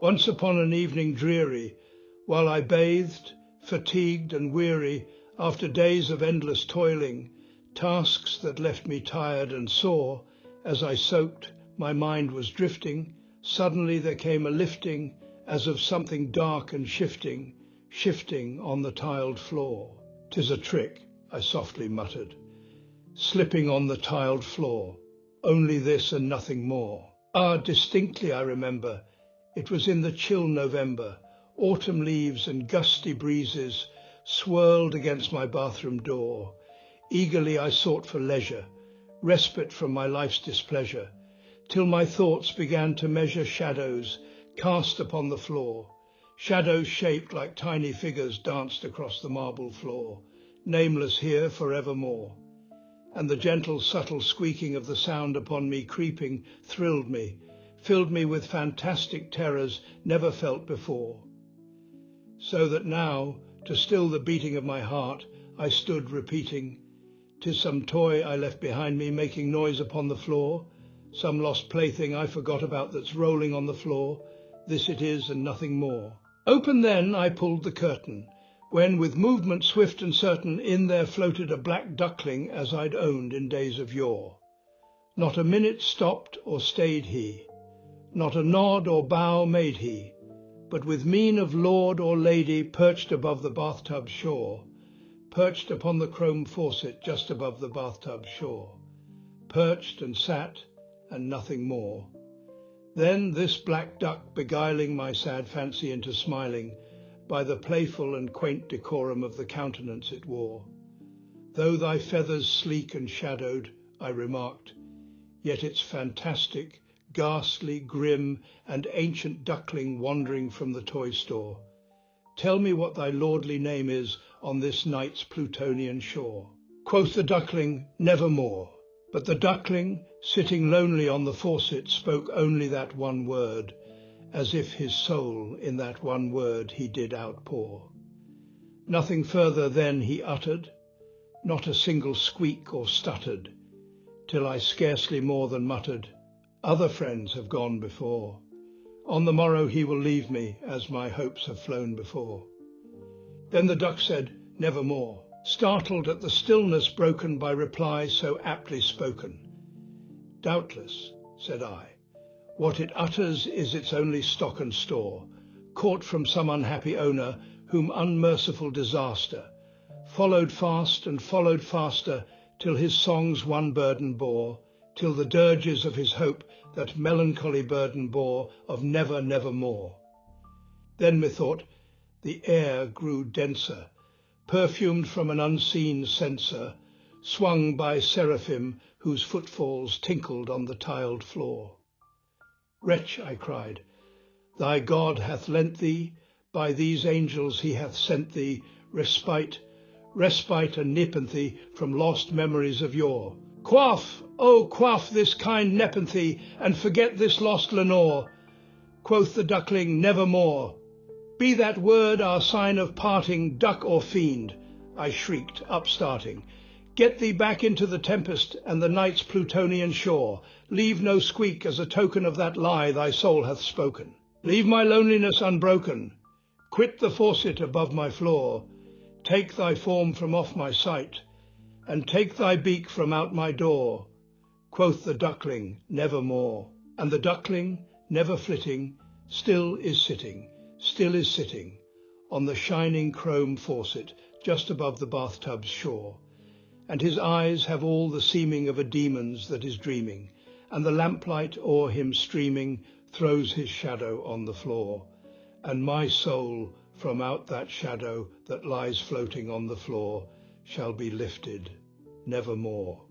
Once upon an evening dreary, while I bathed, fatigued and weary, after days of endless toiling, tasks that left me tired and sore, as I soaked, my mind was drifting, suddenly there came a lifting, as of something dark and shifting, shifting on the tiled floor. "'Tis a trick," I softly muttered, slipping on the tiled floor, only this and nothing more. Ah, distinctly I remember, it was in the chill November, autumn leaves and gusty breezes swirled against my bathroom door. Eagerly I sought for leisure, respite from my life's displeasure, till my thoughts began to measure shadows cast upon the floor. Shadows shaped like tiny figures danced across the marble floor, nameless here forevermore. And the gentle, subtle squeaking of the sound upon me creeping thrilled me, filled me with fantastic terrors never felt before. So that now, to still the beating of my heart, I stood repeating, "'Tis some toy I left behind me making noise upon the floor, some lost plaything I forgot about that's rolling on the floor. This it is and nothing more." Open then I pulled the curtain, when with movement swift and certain in there floated a black duckling as I'd owned in days of yore. Not a minute stopped or stayed he, not a nod or bow made he, but with mien of lord or lady perched above the bathtub's shore, perched upon the chrome faucet just above the bathtub's shore, perched and sat and nothing more. Then this black duck beguiling my sad fancy into smiling, by the playful and quaint decorum of the countenance it wore. "Though thy feathers sleek and shadowed," I remarked, "yet it's fantastic, ghastly, grim, and ancient duckling wandering from the toy store. Tell me what thy lordly name is on this night's Plutonian shore." Quoth the duckling, "Nevermore." But the duckling, sitting lonely on the faucet, spoke only that one word, as if his soul in that one word he did outpour. Nothing further then he uttered, not a single squeak or stuttered, till I scarcely more than muttered, "Other friends have gone before. On the morrow he will leave me, as my hopes have flown before." Then the duck said, "Nevermore," startled at the stillness broken by reply so aptly spoken. "Doubtless," said I, "what it utters is its only stock and store, caught from some unhappy owner whom unmerciful disaster followed fast and followed faster, till his songs one burden bore, till the dirges of his hope that melancholy burden bore of never, nevermore." Then methought the air grew denser, perfumed from an unseen censer, swung by seraphim whose footfalls tinkled on the tiled floor. "Wretch," I cried, "thy God hath lent thee, by these angels he hath sent thee, respite, respite and nepenthe from lost memories of yore. Quaff, oh quaff this kind nepenthe, and forget this lost Lenore." Quoth the duckling, "Nevermore." "Be that word our sign of parting, duck or fiend," I shrieked, upstarting. "Get thee back into the tempest and the night's Plutonian shore. Leave no squeak as a token of that lie thy soul hath spoken. Leave my loneliness unbroken. Quit the faucet above my floor. Take thy form from off my sight, and take thy beak from out my door." Quoth the duckling, "Nevermore." And the duckling, never flitting, still is sitting, on the shining chrome faucet just above the bathtub's shore. And his eyes have all the seeming of a demon's that is dreaming, and the lamplight o'er him streaming throws his shadow on the floor. And my soul from out that shadow that lies floating on the floor shall be lifted nevermore.